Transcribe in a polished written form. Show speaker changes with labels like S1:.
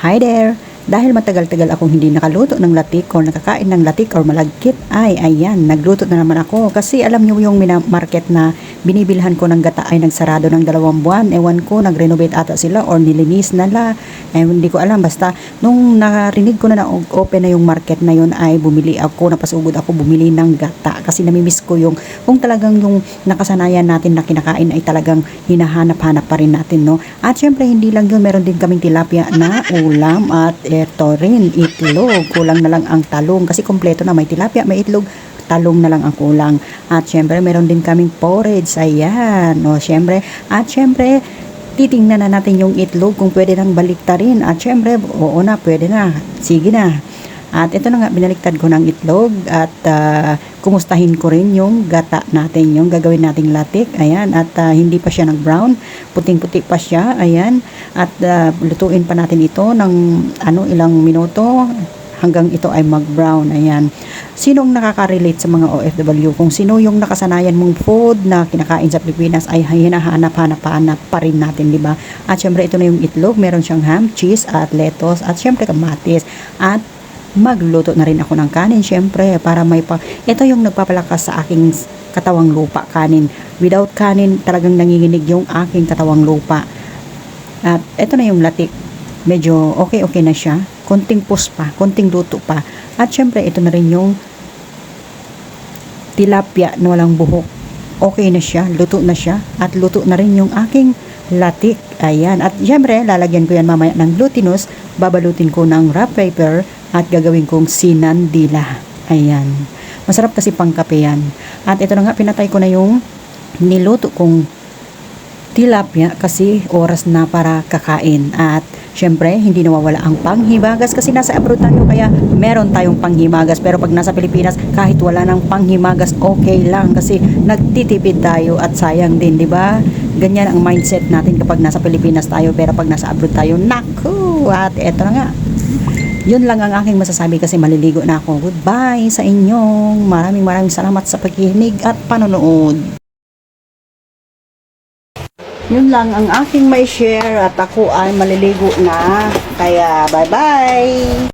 S1: Hi there! Dahil matagal-tagal akong hindi nakaluto ng latik or nakakain ng latik or malagkit, ay ayan, nagluto na naman ako. Kasi alam nyo yung market na binibilhan ko ng gata ay nagsarado ng 2 buwan. Ewan ko, nag-renovate ata sila or nilinis nala. Hindi ko alam. Basta, nung narinig ko na open na yung market na yun ay bumili ako, napasugod ako bumili ng gata. Kasi namimiss ko yung, kung talagang yung nakasanayan natin na kinakain ay talagang hinahanap-hanap pa rin natin, no? At syempre, hindi lang yun, meron din kaming tilapia na ulam at ito rin, itlog. Kulang na lang ang talong kasi kompleto na, may tilapia, may itlog, talong na lang ang kulang. At syempre, meron din kaming porridge. Ayan. O, syempre. At syempre, titingnan na natin yung itlog kung pwede nang baliktarin. At syempre, oo na, pwede na. Sige na. At ito na nga, binaliktad ko ng itlog at kumustahin ko rin yung gata natin, yung gagawin nating latik. Ayan, at hindi pa siya nag-brown, puting-puti pa siya. Ayan, at lutuin pa natin ito ng ilang minuto hanggang ito ay mag-brown. Ayan, sinong nakaka-relate sa mga OFW? Kung sino yung nakasanayan mong food na kinakain sa Pilipinas ay hinahanap-hanap pa rin natin, di ba? At syempre, ito na yung itlog, meron siyang ham, cheese at lettuce at syempre kamatis. At magluto na rin ako ng kanin, syempre, para may ito yung nagpapalakas sa aking katawang lupa, kanin. Without kanin, talagang nanginginig yung aking katawang lupa. At ito na yung latik. Medyo okay na siya. Konting pus pa, konting luto pa. At syempre, ito na rin yung tilapia na walang buhok. Okay na siya, luto na siya. At luto na rin yung aking latik. Ayan. At syempre, lalagyan ko yan mamaya ng glutinous. Babalutin ko ng wrap paper at gagawin kong sinandila. Ayan. Masarap kasi pang kape yan. At ito na nga, pinatay ko na yung niluto kong tilapia kasi oras na para kakain. At syempre, hindi nawawala ang panghimagas kasi nasa abroad tayo kaya meron tayong panghimagas. Pero pag nasa Pilipinas, kahit wala ng panghimagas, okay lang kasi nagtitipid tayo at sayang din, di ba? Ganyan ang mindset natin kapag nasa Pilipinas tayo, pero pag nasa abroad tayo, naku! At eto na nga. Yun lang ang aking masasabi kasi maliligo na ako. Goodbye sa inyong. Maraming salamat sa pagkikinig at panonood. Yun lang ang aking may share at ako ay maliligo na. Kaya bye-bye!